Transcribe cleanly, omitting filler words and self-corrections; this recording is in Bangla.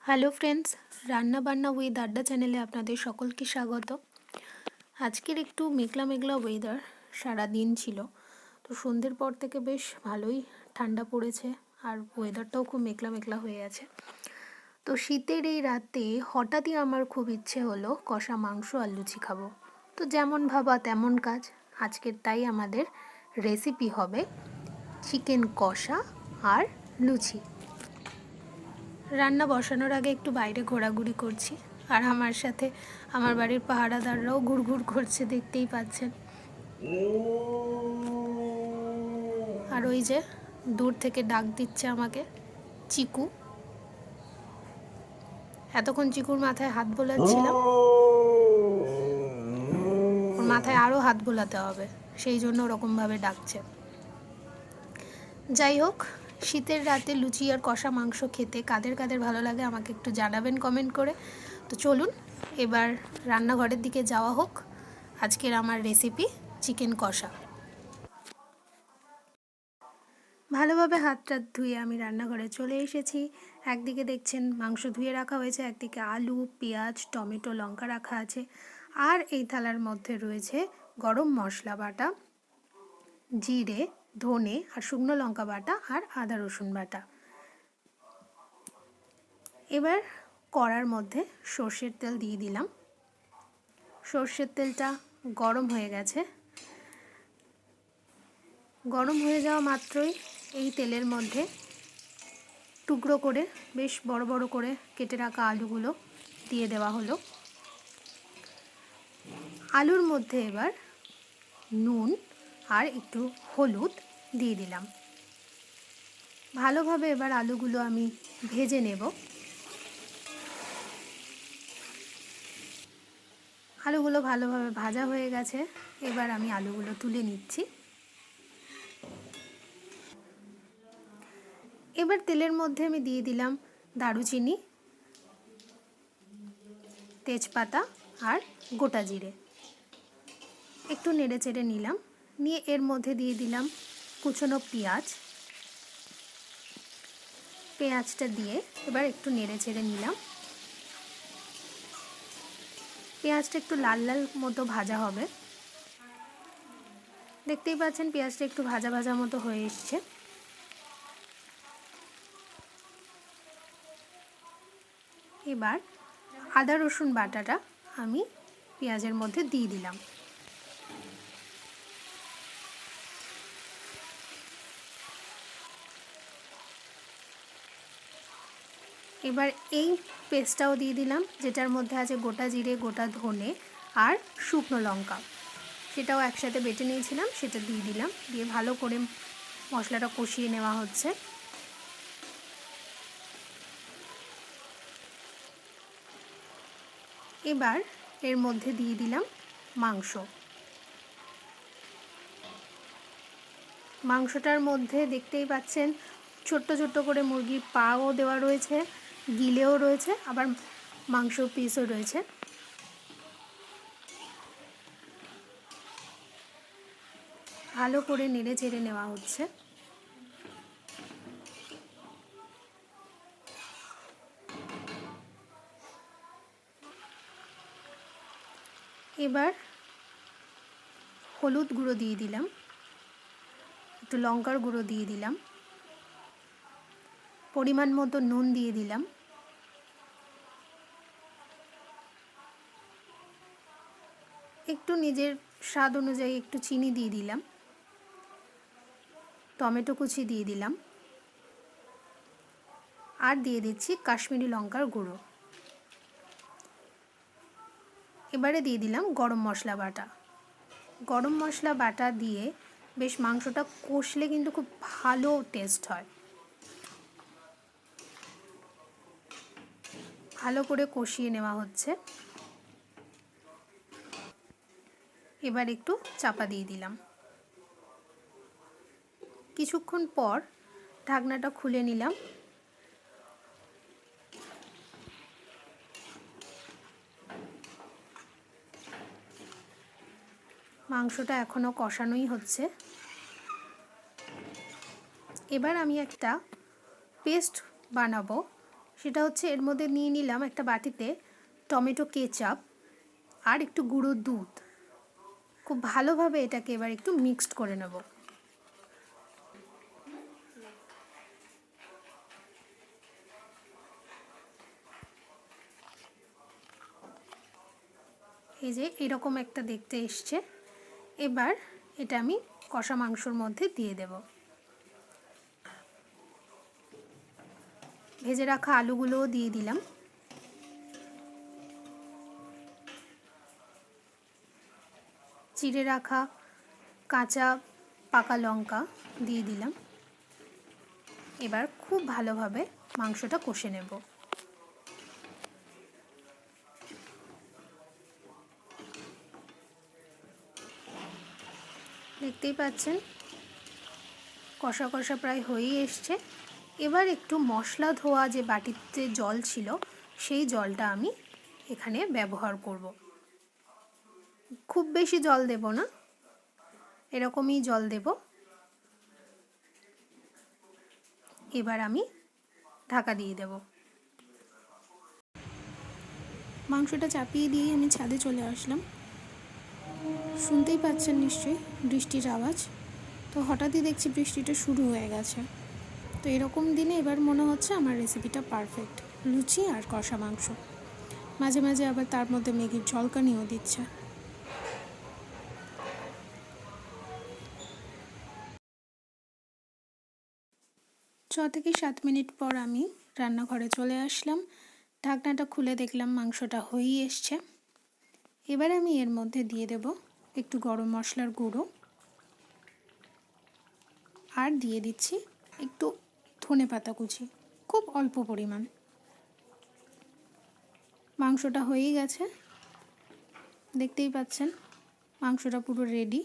হ্যালো ফ্রেন্ডস, রান্না বান্না উইথ আড্ডা চ্যানেলে আপনাদের সকলকে স্বাগত। আজকের একটু মেঘলা মেঘলা ওয়েদার, সারা দিন ছিল। তো সন্ধ্যের পর থেকে বেশ ভালোই ঠান্ডা পড়েছে, আর ওয়েদারটাও খুব মেঘলা মেঘলা হয়ে আছে। তো শীতের এই রাতে হঠাৎই আমার খুব ইচ্ছে হলো কষা মাংস আর লুচি খাবো। তো যেমন ভাবা তেমন কাজ, আজকের তাই আমাদের রেসিপি হবে চিকেন কষা আর লুচি। রান্না বসানোর আগে একটু বাইরে ঘোরাঘুরি করছি, আর আমার সাথে আমার বাড়ির পাহারাদাররাও ঘুরঘুর করছে, দেখতেই পাচ্ছেন। আর ওই যে দূর থেকে ডাক দিচ্ছে আমাকে চিকু। এতক্ষণ চিকুর মাথায় হাত বোলাচ্ছিলাম, ওর মাথায় আরও হাত বোলাতে হবে, সেই জন্য ওরকমভাবে ডাকছে। যাই হোক, শীতের রাতে লুচি আর কষা মাংস খেতে কাদের কাদের ভালো লাগে আমাকে একটু জানাবেন কমেন্ট করে। তো চলুন এবার রান্নাঘরের দিকে যাওয়া হোক। আজকের আমার রেসিপি চিকেন কষা। ভালোভাবে হাতটা ধুয়ে আমি রান্নাঘরে চলে এসেছি। একদিকে দেখছেন মাংস ধুয়ে রাখা হয়েছে, একদিকে আলু, পেঁয়াজ, টমেটো, লঙ্কা রাখা আছে, আর এই থালার মধ্যে রয়েছে গরম মশলা বাটা, জিরে, ধনে আর শুকনো লঙ্কা বাটা আর আদা রসুন বাটা। এবার কড়ার মধ্যে সর্ষের তেল দিয়ে দিলাম। সর্ষের তেলটা গরম হয়ে গেছে। গরম হয়ে যাওয়া মাত্রই এই তেলের মধ্যে টুকরো করে বেশ বড় বড় করে কেটে রাখা আলুগুলো দিয়ে দেওয়া হলো। আলুর মধ্যে এবার নুন আর একটু হলুদ দিয়ে দিলাম। ভালোভাবে এবার আলুগুলো আমি ভেজে নেব। আলুগুলো ভালোভাবে ভাজা হয়ে গেছে, এবার আমি আলুগুলো তুলে নিচ্ছি। এবার তেলের মধ্যে আমি দিয়ে দিলাম দারুচিনি, তেজপাতা আর গোটা জিরে। একটু নেড়ে চেড়ে নিলাম, নিয়ে এর মধ্যে দিয়ে দিলাম কুচনো পেঁয়াজ। পেঁয়াজটা দিয়ে এবার একটু নেড়ে চেড়ে নিলাম। পেঁয়াজটা একটু লাল লাল মতো ভাজা হবে। দেখতেই পাচ্ছেন পেঁয়াজটা একটু ভাজা ভাজা মতো হয়ে এসছে। এবার আদা রসুন বাটাটা আমি পেঁয়াজের মধ্যে দিয়ে দিলাম। এবার এই পেস্টটাও দিয়ে দিলাম, যেটার মধ্যে আছে গোটা জিরে, গোটা ধনে আর শুকনো লঙ্কা, সেটাও একসাথে বেটে নিয়েছিলাম, সেটা দিয়ে দিলাম। দিয়ে ভালো করে মশলাটা কষিয়ে নেওয়া হচ্ছে। এবার এর মধ্যে দিয়ে দিলাম মাংস। মাংসটার মধ্যে দেখতেই পাচ্ছেন ছোট্ট ছোট্ট করে মুরগির পাও দেওয়া রয়েছে, গিলেও রয়েছে, আবার মাংস পিসও রয়েছে। ভালো করে নেড়ে চেড়ে নেওয়া হচ্ছে। এবার হলুদ গুঁড়ো দিয়ে দিলাম, একটু লঙ্কার গুঁড়ো দিয়ে দিলাম, পরিমাণ মতো নুন দিয়ে দিলাম, একটু নিজের স্বাদ অনুযায়ী একটু চিনি দিয়ে দিলাম, টমেটো কুচি দিয়ে দিলাম, আর দিয়ে দিচ্ছি কাশ্মীরি লঙ্কার গুঁড়ো। এবারে দিয়ে দিলাম গরম মশলা বাটা। গরম মশলা বাটা দিয়ে বেশ মাংসটা কষলে কিন্তু খুব ভালো টেস্ট হয়। ভালো করে কষিয়ে নেওয়া হচ্ছে। এবার একটু চাপা দিয়ে দিলাম। কিছুক্ষণ পর ঢাকনাটা খুলে নিলাম। মাংসটা এখনও কষানোই হচ্ছে। এবার আমি একটা পেস্ট বানাবো, সেটা হচ্ছে এর মধ্যে নিয়ে নিলাম একটা বাটিতে টমেটো কেচাপ আর একটু গুঁড়ো দুধ। খুব ভালোভাবে এটাকে এবার একটু মিক্সড করে নেব। এই যে এরকম একটা দেখতে এসছে। এবার এটা আমি কষা মাংসর মধ্যে দিয়ে দেব। ভেজে রাখা আলুগুলোও দিয়ে দিলাম। চিড়ে রাখা কাঁচা পাকা লঙ্কা দিয়ে দিলাম। এবার খুব ভালোভাবে মাংসটা কষে নেব। দেখতেই পাচ্ছেন কষা কষা প্রায় হয়েই এসছে। এবার একটু মশলা ধোয়া যে বাটিতে জল ছিল সেই জলটা আমি এখানে ব্যবহার করব। খুব বেশি জল দেব না, এরকমই জল দেব। এবার আমি ঢাকা দিয়ে দেব। মাংসটা চাপিয়ে দিয়ে আমি ছাদে চলে আসলাম। শুনতেই পাচ্ছেন নিশ্চয়ই বৃষ্টির আওয়াজ। তো হঠাৎই দেখছি বৃষ্টিটা শুরু হয়ে গেছে। তো এরকম দিনে এবার মনে হচ্ছে আমার রেসিপিটা পারফেক্ট। লুচি আর কষা মাংস, মাঝে মাঝে আবার তার মধ্যে ম্যাগির ঝলকানিও দিচ্ছে। ছ থেকে 7 মিনিট পর আমি রান্নাঘরে চলে আসলাম। ঢাকনাটা খুলে দেখলাম মাংসটা হয়েই এসছে। এবার আমি এর মধ্যে দিয়ে দেব একটু গরম মশলার গুঁড়ো আর দিয়ে দিচ্ছি একটু ধনেপাতা কুচি, খুব অল্প পরিমাণ। মাংসটা হয়েই গেছে, দেখতেই পাচ্ছেন মাংসটা পুরো রেডি।